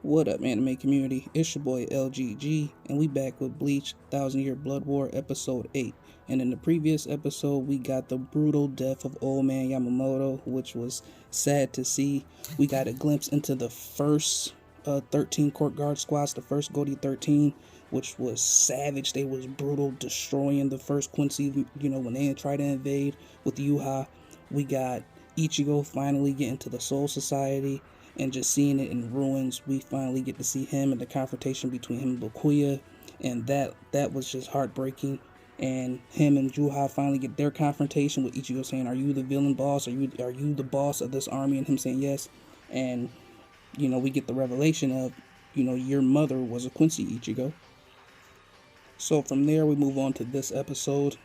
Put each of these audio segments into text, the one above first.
What up, anime community? It's your boy LGG, and we back with Bleach 1000 Year Blood War episode 8. And in the previous episode, we got the brutal death of Old Man Yamamoto, which was sad to see. We got a glimpse into the first 13 court guard squads, the first Goldie 13, which was savage. They was brutal, destroying the first Quincy, when they tried to invade with Yuha. We got Ichigo finally getting to the Soul Society and just seeing it in ruins. We finally get to see him and the confrontation between him and Bakuya, and that was just heartbreaking. And him and Juha finally get their confrontation with Ichigo saying, "Are you the villain boss? Are you the boss of this army?" And him saying yes. And we get the revelation of, your mother was a Quincy, Ichigo. So from there we move on to this episode.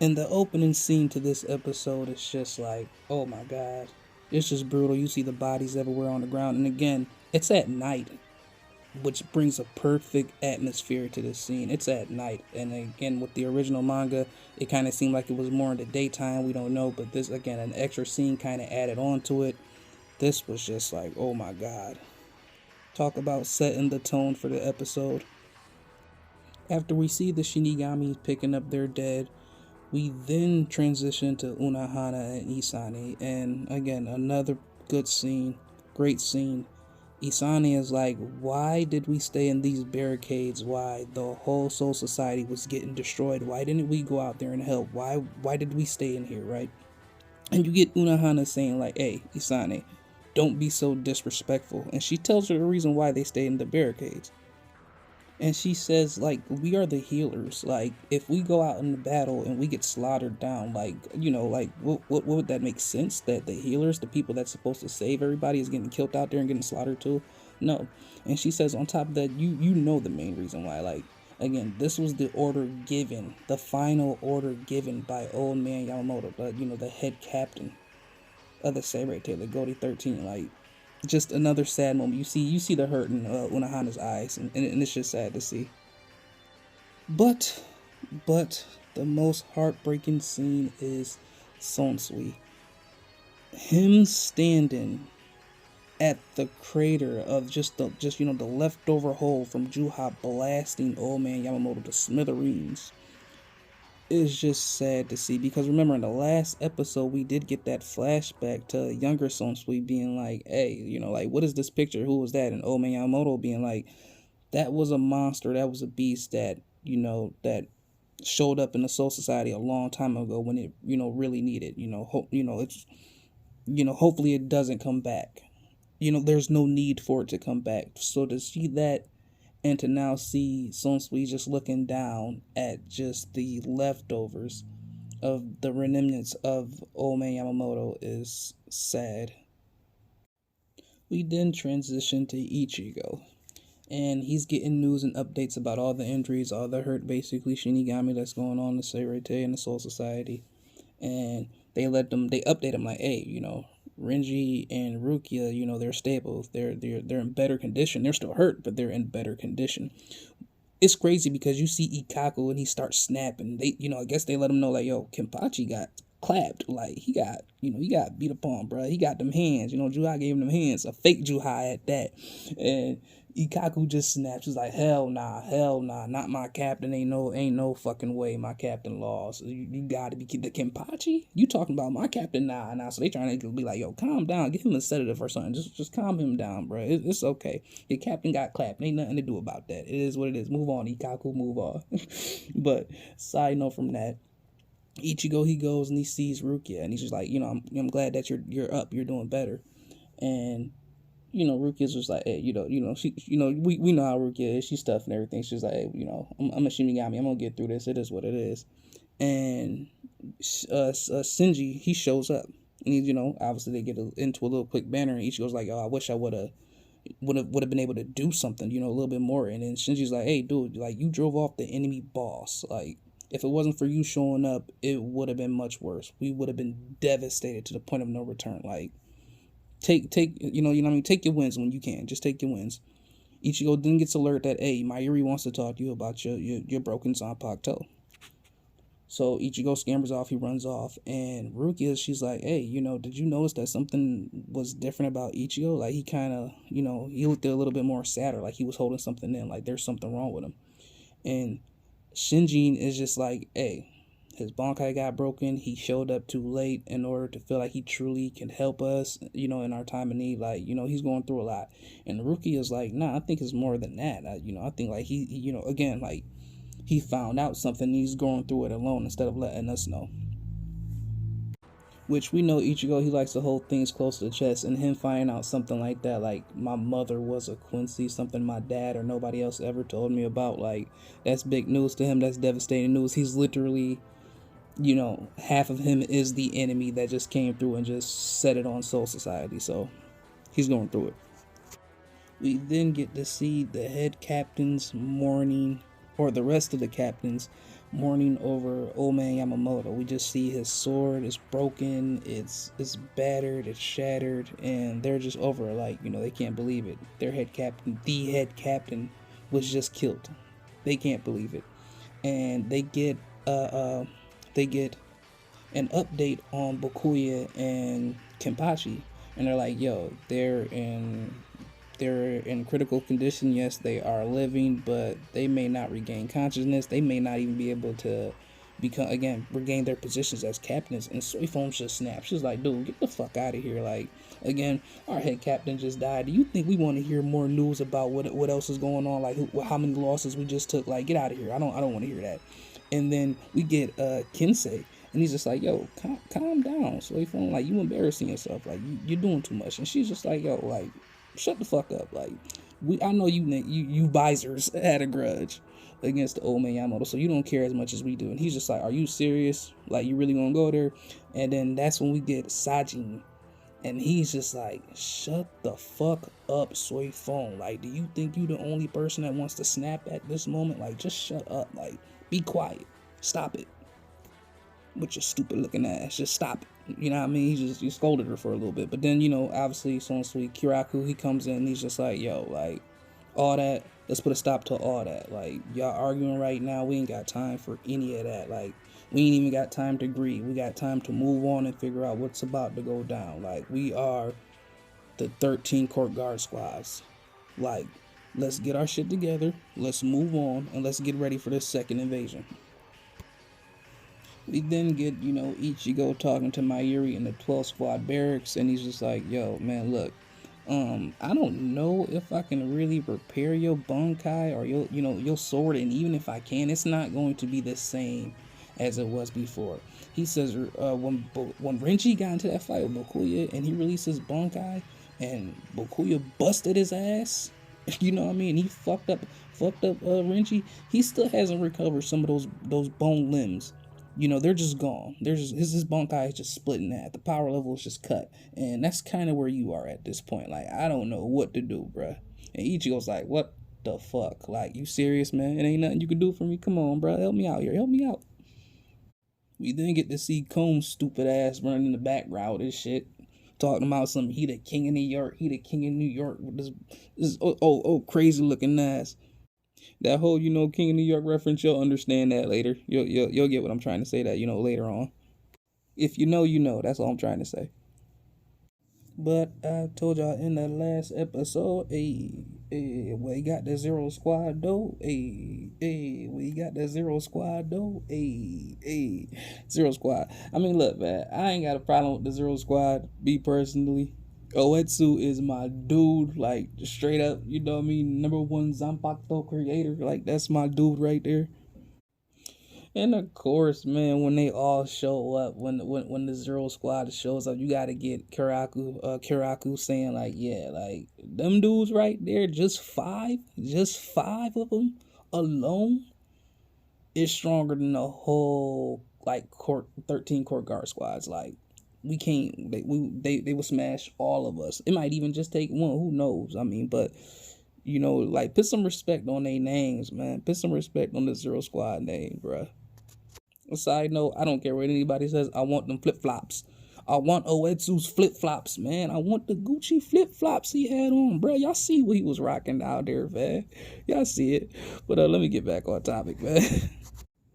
And the opening scene to this episode is just like, oh my god. It's just brutal. You see the bodies everywhere on the ground. And again, it's at night, which brings a perfect atmosphere to this scene. It's at night. And again, with the original manga, it kind of seemed like it was more in the daytime. We don't know. But this, again, an extra scene kind of added on to it. This was just like, oh my god. Talk about setting the tone for the episode. After we see the Shinigami picking up their dead, we then transition to Unohana and Isane, and again, another good scene, great scene. Isane is like, why did we stay in these barricades? Why the whole Soul Society was getting destroyed? Why didn't we go out there and help? Why did we stay in here, right? And you get Unohana saying like, hey, Isane, don't be so disrespectful. And she tells her the reason why they stay in the barricades. And she says, like, we are the healers. Like, if we go out in the battle and we get slaughtered down, like, what would that make sense? That the healers, the people that's supposed to save everybody, is getting killed out there and getting slaughtered too? No. And she says, on top of that, you know the main reason why. Like, again, this was the order given, the final order given by Old Man Yamamoto, the head captain of the Samurai Tailor, Goldie 13, like, just another sad moment. You see the hurt in Unohana's eyes, and it's just sad to see. But the most heartbreaking scene is Sonsui. Him standing at the crater of the leftover hole from Juha blasting Old Man Yamamoto to smithereens. It's just sad to see, because remember in the last episode we did get that flashback to younger Sonsui being like, hey, what is this picture? Who was that? And Old Man Yamamoto being like, that was a monster, that was a beast that, that showed up in the Soul Society a long time ago when it, really needed, hopefully it doesn't come back. There's no need for it to come back. So to see that, and to now see Sonsui just looking down at just the leftovers of the remnants of Old Man Yamamoto is sad. We then transition to Ichigo. And he's getting news and updates about all the injuries, all the hurt, basically, Shinigami that's going on in the Seirete and the Soul Society. And they update him like, hey, Renji and Rukia, they're stable. They're in better condition. They're still hurt, but they're in better condition. It's crazy because you see Ikaku and he starts snapping. They, I guess they let him know like, yo, Kenpachi got clapped. Like he got beat upon, bro. He got them hands. Juhai gave him them hands, a fake Juhai at that. And Ikaku just snaps. He's like, hell nah, not my captain. Ain't no fucking way my captain lost. You gotta be the Kenpachi? You talking about my captain? Nah. So they trying to be like, yo, calm down, give him a sedative or something. Just calm him down, bro. It's okay. Your captain got clapped. Ain't nothing to do about that. It is what it is. Move on, Ikaku, move on. But side note from that, Ichigo, he goes and he sees Rukia and he's just like, I'm glad that you're up, you're doing better. And Rukia's just like, hey, she, we know how Rukia is. She's tough and everything. She's like, hey, I'm a Shinigami. I'm gonna get through this. It is what it is. And Shinji, he shows up, and he, obviously they get into a little quick banner, and Ichigo's like, oh, I wish I would have been able to do something, a little bit more. And then Shinji's like, hey, dude, like you drove off the enemy boss. Like if it wasn't for you showing up, it would have been much worse. We would have been devastated to the point of no return. Like. Take take your wins when you can. Just take your wins. Ichigo then gets alert that, hey, Mayuri wants to talk to you about your broken Zanpakuto. So Ichigo scampers off, he runs off, and Rukia, she's like, "Hey, did you notice that something was different about Ichigo? Like he kind of, he looked a little bit more sadder, like he was holding something in, like there's something wrong with him." And Shinjin is just like, "Hey, his Bankai got broken. He showed up too late in order to feel like he truly can help us, in our time of need. Like, he's going through a lot." And Rukia is like, "Nah, I think it's more than that. I think like again, like." He found out something and he's going through it alone instead of letting us know. Which we know Ichigo, he likes to hold things close to the chest, and him finding out something like that, like my mother was a Quincy, something my dad or nobody else ever told me about, like that's big news to him. That's devastating news. He's literally, half of him is the enemy that just came through and just set it on Soul Society. So he's going through it. We then get to see the head captain's mourning, or the rest of the captains mourning over old man Yamamoto. We just see his sword is broken, it's battered, it's shattered, and they're just over it, like, they can't believe it. Their head captain, the head captain, was just killed. They can't believe it. And they get an update on Bokuya and Kenpachi, and they're like, yo, they're in critical condition. Yes, they are living, but they may not regain consciousness. They may not even be able to regain their positions as captains. And Soifong just snaps. She's like, dude, get the fuck out of here. Like, again, our head captain just died. Do you think we want to hear more news about what else is going on? Like, how many losses we just took? Like, get out of here. I don't want to hear that. And then we get Kinsei. And he's just like, yo, calm down, Soifong. Like, you embarrassing yourself. Like, you're doing too much. And she's just like, yo, like, shut the fuck up. Like, I know you visors had a grudge against the old man Yamamoto, so you don't care as much as we do. And he's just like, are you serious? Like, you really gonna go there? And then that's when we get Sajin, and he's just like, shut the fuck up, Soifong. Like, do you think you the only person that wants to snap at this moment? Like, just shut up. Like, be quiet. Stop it. With your stupid looking ass. Just stop it. You know what I mean? He scolded her for a little bit. But then, obviously, so sweet, Kiraku, he comes in and he's just like, yo, like, all that, let's put a stop to all that. Like, y'all arguing right now, we ain't got time for any of that. Like, we ain't even got time to grieve. We got time to move on and figure out what's about to go down. Like, we are the 13 court guard squads. Like, let's get our shit together, let's move on, and let's get ready for this second invasion. We then get, Ichigo talking to Mayuri in the 12th squad barracks, and he's just like, yo, man, look, I don't know if I can really repair your Bankai or your sword, and even if I can, it's not going to be the same as it was before. He says, when Renji got into that fight with Bokuya, and he released his Bankai, and Bokuya busted his ass, you know what I mean? He fucked up Renji. He still hasn't recovered some of those bone limbs. They're just gone. His Bankai is just split in half. The power level is just cut. And that's kind of where you are at this point. Like, I don't know what to do, bruh. And Ichigo's like, what the fuck? Like, you serious, man? It ain't nothing you can do for me? Come on, bruh. Help me out here. Help me out. We then get to see Combs' stupid ass running in the background with this shit. Talking about something. He the king of New York. He the king of New York with this crazy looking ass. That whole, King of New York reference, you'll understand that later. You'll get what I'm trying to say that, later on. If you know, you know. That's all I'm trying to say. But I told y'all in the last episode, we got the Zero Squad though. We got the Zero Squad though. Zero Squad. I mean, look, man, I ain't got a problem with the Zero Squad, me personally. Oetsu is my dude, like, straight up, you know what I mean, #1 Zanpakuto creator, like, that's my dude right there. And of course, man, when they all show up, when the Zero Squad shows up, you gotta get Kiraku saying, like, yeah, like, them dudes right there, just five of them alone is stronger than the whole, like, 13 court guard squads, like, we can't, they will smash all of us. It might even just take one, who knows? I mean, but, like, put some respect on their names, man. Put some respect on the Zero Squad name, bruh. A side note, I don't care what anybody says, I want them flip-flops. I want Oetsu's flip-flops, man. I want the Gucci flip-flops he had on, bruh. Y'all see what he was rocking out there, man. Y'all see it. But let me get back on topic, man.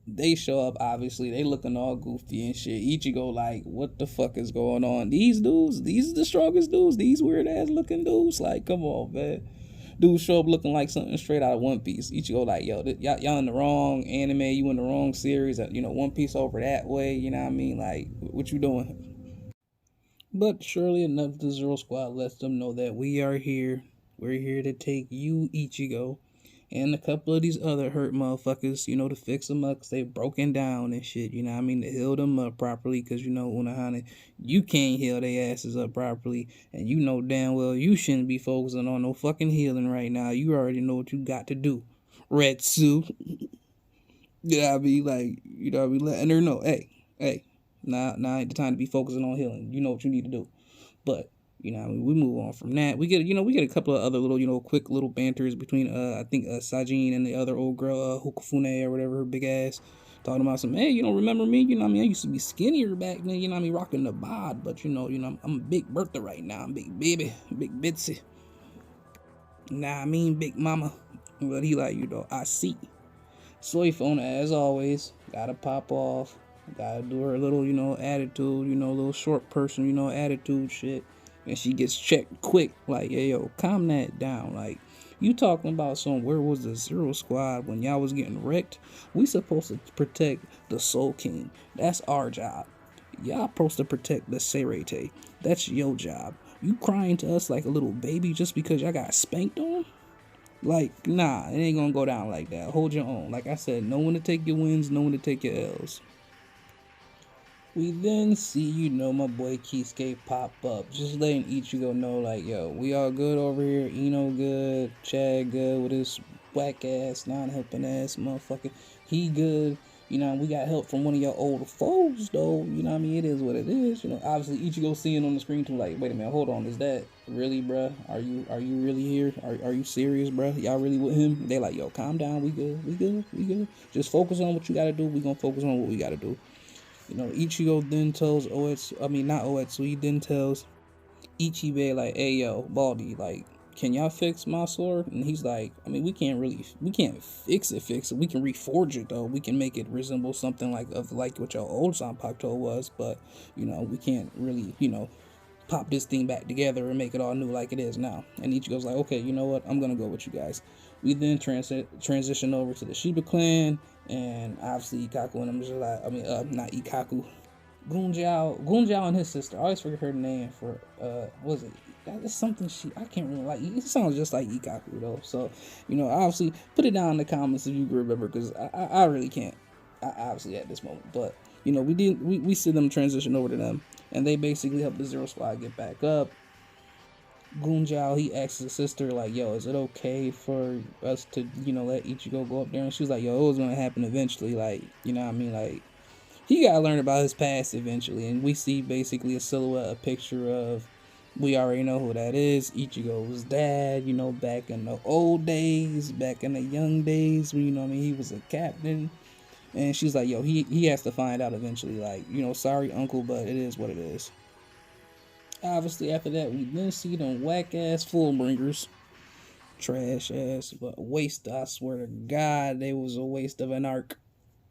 They show up, obviously, they looking all goofy and shit. Ichigo like, what the fuck is going on? These dudes, these are the strongest dudes, these weird ass looking dudes. Like, come on, man. Dudes show up looking like something straight out of One Piece. Ichigo like, yo, y'all in the wrong anime, you in the wrong series. One Piece over that way, you know what I mean? Like, what you doing? But surely enough, the Zero Squad lets them know that we are here. We're here to take you, Ichigo, and a couple of these other hurt motherfuckers, to fix them up because they broken down and shit, you know what I mean? To heal them up properly because, Unohana, you can't heal their asses up properly. And you know damn well you shouldn't be focusing on no fucking healing right now. You already know what you got to do. Retsu. You know what I mean? Like, letting her know, hey, now ain't the time to be focusing on healing. You know what you need to do. But we move on from that. We get a couple of other little, quick little banters between I think Sajin and the other old girl, Hokufune or whatever, her big ass, talking about some, hey, you don't remember me? I used to be skinnier back then, rocking the bod, but I'm a big Bertha right now. I'm big baby, big Bitsy. Big mama. But he like, I see. Soifona, as always, gotta pop off. Gotta do her little, attitude, little short person, attitude shit. And she gets checked quick, like, hey, yo, calm that down. Like, you talking about where was the Zero Squad when y'all was getting wrecked? We supposed to protect the Soul King. That's our job. Y'all supposed to protect the Serete. That's your job. You crying to us like a little baby just because y'all got spanked on? Like, nah, it ain't gonna go down like that. Hold your own. Like I said, know when to take your wins, know when to take your L's. We then see, my boy Kisuke pop up. Just letting Ichigo know, like, yo, we all good over here. Ino good. Chad good with his whack ass, non-helping ass motherfucker. He good. We got help from one of your old foes, though. It is what it is. Obviously, Ichigo seeing on the screen, too, like, wait a minute, hold on. Is that really, bruh? Are you really here? Are you serious, bruh? Y'all really with him? They like, yo, calm down. We good. Just focus on what you gotta do. We gonna focus on what we gotta do. Ichigo then tells not Oetsu, he then tells Ichibe, like, hey, yo, Baldy, like, can y'all fix my sword? And he's like, we can't fix it. We can reforge it, though. We can make it resemble something like what your old Zanpakuto was, but, we can't really, pop this thing back together and make it all new like it is now. And Ichigo's like, okay, you know what? I'm going to go with you guys. We then transition over to the Shiba clan, and obviously Ikaku and I'm just like, not Ikaku, Gunjiao and his sister. I always forget her name for, what was it? It's something I can't remember. Like, it sounds just like Ikaku though. So, obviously put it down in the comments if you can remember, because I really can't. Obviously at this moment, but we see them transition over to them, and they basically help the Zero Squad get back up. Gunjiao, he asks his sister, like, yo, is it okay for us to, let Ichigo go up there? And she was like, yo, it was gonna happen eventually, like, like, he gotta learn about his past eventually. And we see basically a silhouette, a picture of, we already know who that is, Ichigo's dad, back in the old days, back in the young days, when, he was a captain. And she's like, yo, he has to find out eventually, like, sorry, uncle, but it is what it is. Obviously, after that, we then see them whack-ass Fullbringers. Trash ass, but waste, I swear to God, they was a waste of an arc.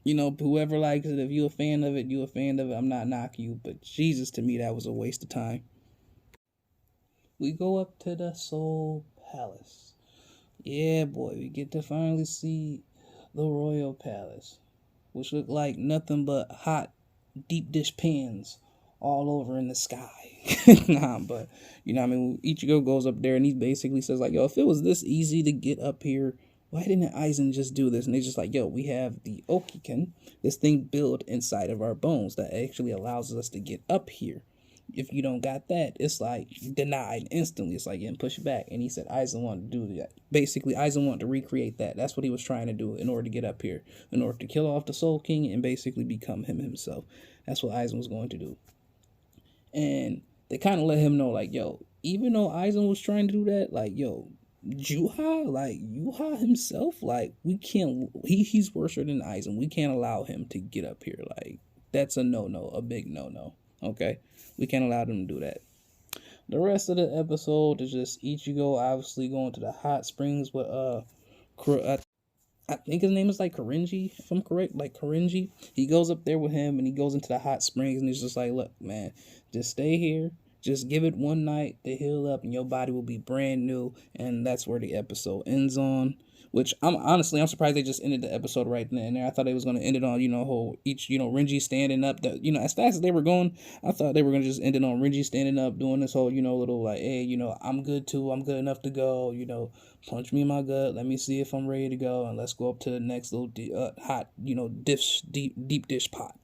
Whoever likes it, if you a fan of it, you a fan of it. I'm not knocking you, but Jesus, to me, that was a waste of time. We go up to the Soul Palace. Yeah, boy, we get to finally see the Royal Palace, which looked like nothing but hot, deep dish pans all over in the sky. But, Ichigo goes up there and he basically says, like, yo, if it was this easy to get up here, why didn't Aizen just do this? And they're just like, yo, we have the Okiken, this thing built inside of our bones that actually allows us to get up here. If you don't got that, it's like denied instantly. It's like getting pushed back. And he said Aizen wanted to do that. Basically, Aizen wanted to recreate that. That's what he was trying to do in order to get up here, in order to kill off the Soul King and basically become him himself. That's what Aizen was going to do. And they kind of let him know, like, yo, even though Aizen was trying to do that, like, yo, Yuha himself, like, we can't, he's worse than Aizen. We can't allow him to get up here. Like, that's a no-no, a big no-no, okay? We can't allow them to do that. The rest of the episode is just Ichigo obviously going to the hot springs with I think his name is like Korinji, if I'm correct, like Korinji. He goes up there with him and he goes into the hot springs and he's just like, look, man, just stay here. Just give it one night to heal up and your body will be brand new. And that's where the episode ends on. Which I'm surprised they just ended the episode right then and there. I thought they was gonna end it on, whole each, Renji standing up. That as fast as they were going, I thought they were gonna just end it on Renji standing up, doing this whole, little like, hey, I'm good too. I'm good enough to go. Punch me in my gut. Let me see if I'm ready to go, and let's go up to the next little hot, deep dish pot.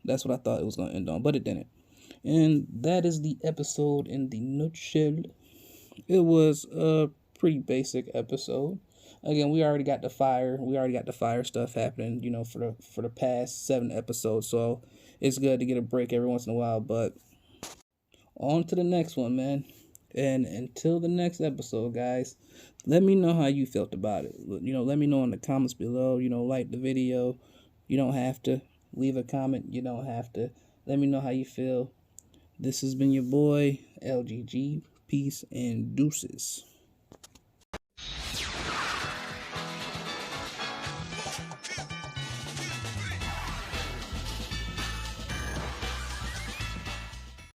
That's what I thought it was gonna end on, but it didn't. And that is the episode in the nutshell. It was a pretty basic episode. Again, we already got the fire. We already got the fire stuff happening. For the past 7 episodes. So it's good to get a break every once in a while. But on to the next one, man. And until the next episode, guys, let me know how you felt about it. Let me know in the comments below. Like the video. You don't have to leave a comment. You don't have to. Let me know how you feel. This has been your boy, LGG. Peace and deuces.